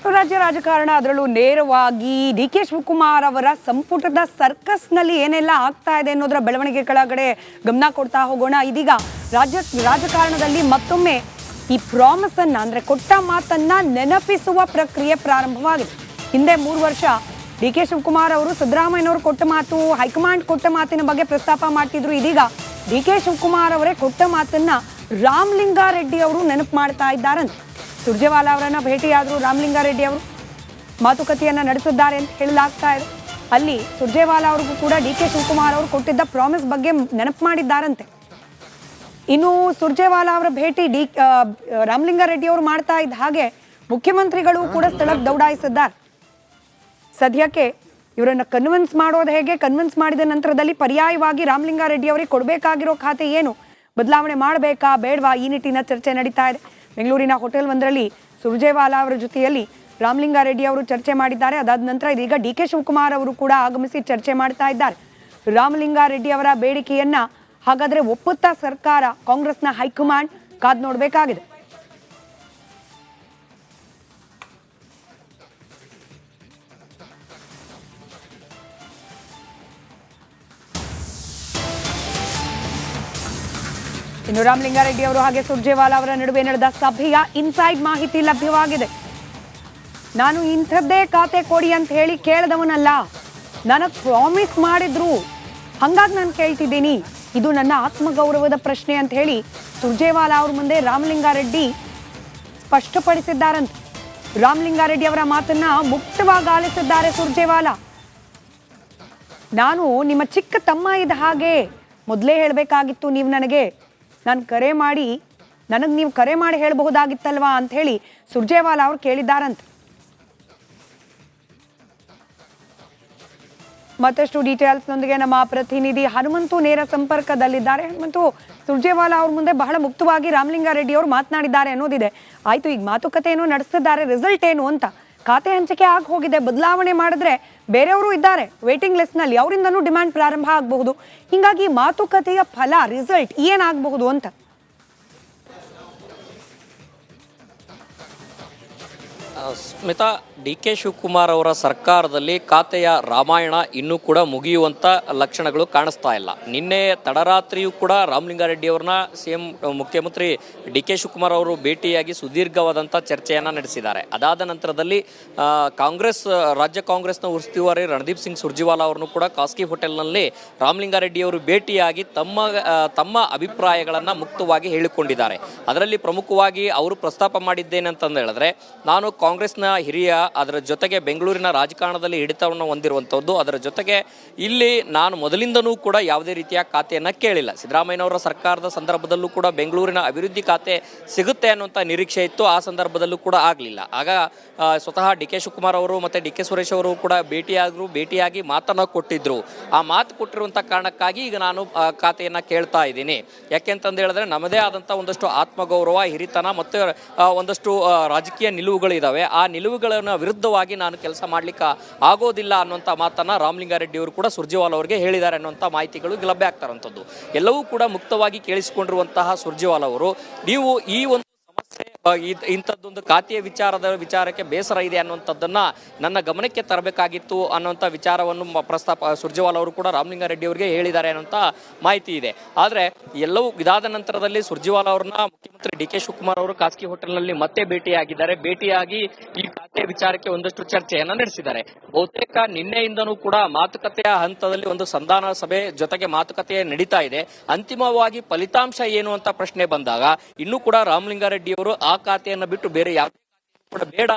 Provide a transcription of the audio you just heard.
ರಾಜ್ಯ ರಾಜಕಾರಣ ಅದರಲ್ಲೂ ನೇರವಾಗಿ ಡಿ ಕೆ ಶಿವಕುಮಾರ್ ಅವರ ಸಂಪುಟದ ಸರ್ಕಸ್ನಲ್ಲಿ ಏನೆಲ್ಲ ಆಗ್ತಾ ಇದೆ ಅನ್ನೋದರ ಬೆಳವಣಿಗೆ ಕೆಳಗಡೆ ಗಮನ ಕೊಡ್ತಾ ಹೋಗೋಣ. ಇದೀಗ ರಾಜಕಾರಣದಲ್ಲಿ ಮತ್ತೊಮ್ಮೆ ಈ ಪ್ರಾಮಿಸ್ ಅನ್ನ ಅಂದ್ರೆ ಕೊಟ್ಟ ಮಾತನ್ನ ನೆನಪಿಸುವ ಪ್ರಕ್ರಿಯೆ ಪ್ರಾರಂಭವಾಗಿದೆ. ಹಿಂದೆ 3 ವರ್ಷ ಡಿ ಕೆ ಶಿವಕುಮಾರ್ ಅವರು ಸಿದ್ದರಾಮಯ್ಯನವರು ಕೊಟ್ಟ ಮಾತು, ಹೈಕಮಾಂಡ್ ಕೊಟ್ಟ ಮಾತಿನ ಬಗ್ಗೆ ಪ್ರಸ್ತಾಪ ಮಾಡ್ತಿದ್ರು. ಇದೀಗ ಡಿ ಕೆ ಶಿವಕುಮಾರ್ ಅವರೇ ಕೊಟ್ಟ ಮಾತನ್ನ ರಾಮಲಿಂಗಾರೆಡ್ಡಿ ಅವರು ನೆನಪು ಮಾಡ್ತಾ ಇದ್ದಾರಂತೆ. ಸುರ್ಜೇವಾಲಾ ಅವರನ್ನ ಭೇಟಿಯಾದ್ರು ರಾಮಲಿಂಗಾರೆಡ್ಡಿ ಅವರು ಮಾತುಕತೆಯನ್ನ ನಡೆಸಿದ್ದಾರೆ ಅಂತ ಹೇಳಲಾಗ್ತಾ ಇದೆ. ಅಲ್ಲಿ ಸುರ್ಜೇವಾಲಾ ಅವ್ರಿಗೂ ಕೂಡ ಡಿ ಕೆ ಶಿವಕುಮಾರ್ ಅವರು ಕೊಟ್ಟಿದ್ದ ಪ್ರಾಮಿಸ್ ಬಗ್ಗೆ ನೆನಪು ಮಾಡಿದ್ದಾರಂತೆ. ಇನ್ನು ಸುರ್ಜೇವಾಲಾ ಅವರ ಭೇಟಿ ರಾಮಲಿಂಗಾರೆಡ್ಡಿ ಅವರು ಮಾಡ್ತಾ ಇದ್ದ ಹಾಗೆ ಮುಖ್ಯಮಂತ್ರಿಗಳು ಕೂಡ ಸ್ಥಳಕ್ಕೆ ದೌಡಾಯಿಸಿದ್ದಾರೆ. ಸದ್ಯಕ್ಕೆ ಇವರನ್ನ ಕನ್ವಿನ್ಸ್ ಮಾಡೋದು ಹೇಗೆ, ಕನ್ವಿನ್ಸ್ ಮಾಡಿದ ನಂತರದಲ್ಲಿ ಪರ್ಯಾಯವಾಗಿ ರಾಮಲಿಂಗಾರೆಡ್ಡಿ ಅವರಿಗೆ ಕೊಡಬೇಕಾಗಿರೋ ಖಾತೆ ಏನು, ಬದಲಾವಣೆ ಮಾಡಬೇಕಾ ಬೇಡವಾ, ಈ ನಿಟ್ಟಿನ ಚರ್ಚೆ ನಡೀತಾ ಇದೆ. ಬೆಂಗಳೂರಿನ ಹೋಟೆಲ್ ಒಂದರಲ್ಲಿ ಸುರ್ಜೇವಾಲಾ ಅವರ ಜೊತೆಯಲ್ಲಿ ರಾಮಲಿಂಗಾರೆಡ್ಡಿ ಅವರು ಚರ್ಚೆ ಮಾಡಿದ್ದಾರೆ. ಅದಾದ ನಂತರ ಇದೀಗ ಡಿ ಕೆ ಶಿವಕುಮಾರ್ ಅವರು ಕೂಡ ಆಗಮಿಸಿ ಚರ್ಚೆ ಮಾಡ್ತಾ ಇದ್ದಾರೆ. ರಾಮಲಿಂಗಾರೆಡ್ಡಿ ಅವರ ಬೇಡಿಕೆಯನ್ನ ಹಾಗಾದ್ರೆ ಒಪ್ಪುತ್ತಾ ಸರ್ಕಾರ, ಕಾಂಗ್ರೆಸ್ನ ಹೈಕಮಾಂಡ್ ಕಾದ್ ನೋಡಬೇಕಾಗಿದೆ. ಇನ್ನು ರಾಮಲಿಂಗಾರೆಡ್ಡಿ ಅವರು ಹಾಗೆ ಸುರ್ಜೇವಾಲಾ ಅವರ ನಡುವೆ ನಡೆದ ಸಭೆಯ ಇನ್ಸೈಡ್ ಮಾಹಿತಿ ಲಭ್ಯವಾಗಿದೆ. ನಾನು ಇಂಥದ್ದೇ ಖಾತೆ ಕೊಡಿ ಅಂತ ಹೇಳಿ ಕೇಳದವನಲ್ಲ, ನನಗೆ ಪ್ರಾಮಿಸ್ ಮಾಡಿದ್ರು, ಹಂಗಾಗಿ ನಾನು ಕೇಳ್ತಿದ್ದೀನಿ, ಇದು ನನ್ನ ಆತ್ಮಗೌರವದ ಪ್ರಶ್ನೆ ಅಂತ ಹೇಳಿ ಸುರ್ಜೇವಾಲಾ ಅವ್ರ ಮುಂದೆ ರಾಮಲಿಂಗಾರೆಡ್ಡಿ ಸ್ಪಷ್ಟಪಡಿಸಿದ್ದಾರಂತೆ. ರಾಮಲಿಂಗಾರೆಡ್ಡಿ ಅವರ ಮಾತನ್ನ ಮುಕ್ತವಾಗಿ ಆಲಿಸಿದ್ದಾರೆ ಸುರ್ಜೇವಾಲಾ. ನಾನು ನಿಮ್ಮ ಚಿಕ್ಕ ತಮ್ಮ ಇದ್ದ ಹಾಗೆ, ಮೊದಲೇ ಹೇಳಬೇಕಾಗಿತ್ತು ನೀವು ನನಗೆ, ನನಗೆ ನೀವು ಕರೆ ಮಾಡಿ ಹೇಳಬಹುದಾಗಿತ್ತಲ್ವಾ ಅಂತ ಹೇಳಿ ಸುರ್ಜೇವಾಲಾ ಅವರು ಕೇಳಿದ್ದಾರಂತೆ. ಮತ್ತಷ್ಟು ಡೀಟೇಲ್ಸ್ನೊಂದಿಗೆ ನಮ್ಮ ಪ್ರತಿನಿಧಿ ಹನುಮಂತು ನೇರ ಸಂಪರ್ಕದಲ್ಲಿದ್ದಾರೆ. ಹನುಮಂತು, ಸುರ್ಜೇವಾಲಾ ಅವ್ರ ಮುಂದೆ ಬಹಳ ಮುಕ್ತವಾಗಿ ರಾಮಲಿಂಗಾರೆಡ್ಡಿ ಅವರು ಮಾತನಾಡಿದ್ದಾರೆ ಅನ್ನೋದಿದೆ. ಆಯ್ತು, ಈಗ ಮಾತುಕತೆ ಏನೋ ನಡೆಸ್ತಿದ್ದಾರೆ, ರಿಸಲ್ಟ್ ಏನು ಅಂತ, ಖಾತೆ ಹಂಚಿಕೆ ಆಗಿ ಹೋಗಿದೆ, ಬದಲಾವಣೆ ಮಾಡಿದ್ರೆ ಬೇರೆಯವರು ಇದ್ದಾರೆ ವೇಟಿಂಗ್ ಲಿಸ್ಟ್ ನಲ್ಲಿ, ಅವರಿಂದನೂ ಡಿಮ್ಯಾಂಡ್ ಪ್ರಾರಂಭ ಆಗಬಹುದು. ಹಿಂಗಾಗಿ ಮಾತುಕತೆಯ ಫಲ, ರಿಸಲ್ಟ್ ಏನಾಗಬಹುದು ಅಂತ? ಸ್ಮಿತಾ, ಡಿ ಕೆ ಶಿವಕುಮಾರ್ ಅವರ ಸರ್ಕಾರದಲ್ಲಿ ಖಾತೆಯ ರಾಮಾಯಣ ಇನ್ನೂ ಕೂಡ ಮುಗಿಯುವಂಥ ಲಕ್ಷಣಗಳು ಕಾಣಿಸ್ತಾ ಇಲ್ಲ. ನಿನ್ನೆ ತಡರಾತ್ರಿಯೂ ಕೂಡ ರಾಮಲಿಂಗಾರೆಡ್ಡಿ ಅವ್ರನ್ನ ಸಿಎಂ ಮುಖ್ಯಮಂತ್ರಿ ಡಿ ಕೆ ಶಿವಕುಮಾರ್ ಅವರು ಭೇಟಿಯಾಗಿ ಸುದೀರ್ಘವಾದಂಥ ಚರ್ಚೆಯನ್ನು ನಡೆಸಿದ್ದಾರೆ. ಅದಾದ ನಂತರದಲ್ಲಿ ರಾಜ್ಯ ಕಾಂಗ್ರೆಸ್ನ ಉಸ್ತುವಾರಿ ರಣದೀಪ್ ಸಿಂಗ್ ಸುರ್ಜೇವಾಲಾ ಅವರನ್ನು ಕೂಡ ಖಾಸಗಿ ಹೋಟೆಲ್ನಲ್ಲಿ ರಾಮಲಿಂಗಾರೆಡ್ಡಿ ಅವರು ಭೇಟಿಯಾಗಿ ತಮ್ಮ ಅಭಿಪ್ರಾಯಗಳನ್ನು ಮುಕ್ತವಾಗಿ ಹೇಳಿಕೊಂಡಿದ್ದಾರೆ. ಅದರಲ್ಲಿ ಪ್ರಮುಖವಾಗಿ ಅವರು ಪ್ರಸ್ತಾಪ ಮಾಡಿದ್ದೇನೆಂತಂದು ಹೇಳಿದ್ರೆ, ನಾನು ಕಾಂಗ್ರೆಸ್ನ ಹಿರಿಯ, ಅದರ ಜೊತೆಗೆ ಬೆಂಗಳೂರಿನ ರಾಜಕಾರಣದಲ್ಲಿ ಹಿಡಿತವನ್ನು ಹೊಂದಿರುವಂಥದ್ದು, ಅದರ ಜೊತೆಗೆ ಇಲ್ಲಿ ನಾನು ಮೊದಲಿಂದನೂ ಕೂಡ ಯಾವುದೇ ರೀತಿಯ ಖಾತೆಯನ್ನು ಕೇಳಿಲ್ಲ. ಸಿದ್ದರಾಮಯ್ಯನವರ ಸರ್ಕಾರದ ಸಂದರ್ಭದಲ್ಲೂ ಕೂಡ ಬೆಂಗಳೂರಿನ ಅಭಿವೃದ್ಧಿ ಖಾತೆ ಸಿಗುತ್ತೆ ಅನ್ನುವಂಥ ನಿರೀಕ್ಷೆ ಇತ್ತು, ಆ ಸಂದರ್ಭದಲ್ಲೂ ಕೂಡ ಆಗಲಿಲ್ಲ. ಆಗ ಸ್ವತಃ ಡಿ ಕೆ ಶಿವಕುಮಾರ್ ಅವರು ಮತ್ತು ಡಿ ಕೆ ಸುರೇಶ್ ಅವರು ಕೂಡ ಭೇಟಿಯಾಗಿ ಮಾತನ್ನು ಕೊಟ್ಟಿದ್ರು. ಆ ಮಾತು ಕೊಟ್ಟಿರುವಂಥ ಕಾರಣಕ್ಕಾಗಿ ಈಗ ನಾನು ಖಾತೆಯನ್ನು ಕೇಳ್ತಾ ಇದ್ದೀನಿ. ಯಾಕೆಂತಂದು ಹೇಳಿದ್ರೆ, ನಮ್ಮದೇ ಆದಂಥ ಒಂದಷ್ಟು ಆತ್ಮಗೌರವ, ಹಿರಿತನ ಮತ್ತು ಒಂದಷ್ಟು ರಾಜಕೀಯ ನಿಲುವುಗಳಿದ್ದಾವೆ. ಆ ನಿಲುವುಗಳನ್ನು ವಿರುದ್ಧವಾಗಿ ನಾನು ಕೆಲಸ ಮಾಡ್ಲಿಕ್ಕೆ ಆಗೋದಿಲ್ಲ ಅನ್ನುವಂಥ ಮಾತನ್ನ ರಾಮಲಿಂಗಾರೆಡ್ಡಿ ಅವರು ಕೂಡ ಸುರ್ಜೇವಾಲಾ ಅವರಿಗೆ ಹೇಳಿದ್ದಾರೆ ಅನ್ನುವಂಥ ಮಾಹಿತಿಗಳು ಲಭ್ಯ ಆಗ್ತಾರಂಥದ್ದು. ಎಲ್ಲವೂ ಕೂಡ ಮುಕ್ತವಾಗಿ ಕೇಳಿಸಿಕೊಂಡಿರುವಂತಹ ಸುರ್ಜೇವಾಲಾ ಅವರು, ನೀವು ಈ ಒಂದು ಇಂಥದ್ದೊಂದು ಖಾತೆಯ ವಿಚಾರಕ್ಕೆ ಬೇಸರ ಇದೆ ಅನ್ನುವಂಥದ್ದನ್ನ ನನ್ನ ಗಮನಕ್ಕೆ ತರಬೇಕಾಗಿತ್ತು ಅನ್ನುವಂಥ ವಿಚಾರವನ್ನು ಸುರ್ಜೇವಾಲಾ ಅವರು ಕೂಡ ರಾಮಲಿಂಗಾರೆಡ್ಡಿ ಅವರಿಗೆ ಹೇಳಿದ್ದಾರೆ ಅನ್ನುವಂಥ ಮಾಹಿತಿ ಇದೆ. ಆದರೆ ಎಲ್ಲವೂ ಇದಾದ ನಂತರದಲ್ಲಿ ಸುರ್ಜೇವಾಲಾ ಅವ್ರನ್ನ ಮುಖ್ಯಮಂತ್ರಿ ಡಿ ಕೆ ಶಿವಕುಮಾರ್ ಅವರು ಖಾಸಗಿ ಹೋಟೆಲ್ನಲ್ಲಿ ಮತ್ತೆ ಭೇಟಿಯಾಗಿ ಈ ಖಾತೆ ವಿಚಾರಕ್ಕೆ ಒಂದಷ್ಟು ಚರ್ಚೆಯನ್ನ ನಡೆಸಿದ್ದಾರೆ. ಬಹುತೇಕ ನಿನ್ನೆಯಿಂದನೂ ಕೂಡ ಮಾತುಕತೆಯ ಹಂತದಲ್ಲಿ ಒಂದು ಸಂಧಾನ ಸಭೆ ಜೊತೆಗೆ ಮಾತುಕತೆ ನಡೀತಾ ಇದೆ. ಅಂತಿಮವಾಗಿ ಫಲಿತಾಂಶ ಏನು ಅಂತ ಪ್ರಶ್ನೆ ಬಂದಾಗ ಇನ್ನೂ ಕೂಡ ರಾಮಲಿಂಗಾರೆಡ್ಡಿ ಅವರು ಆ ಖಾತೆಯನ್ನು ಬಿಟ್ಟು ಬೇರೆ ಯಾವ ಕೂಡ ಬೇಡ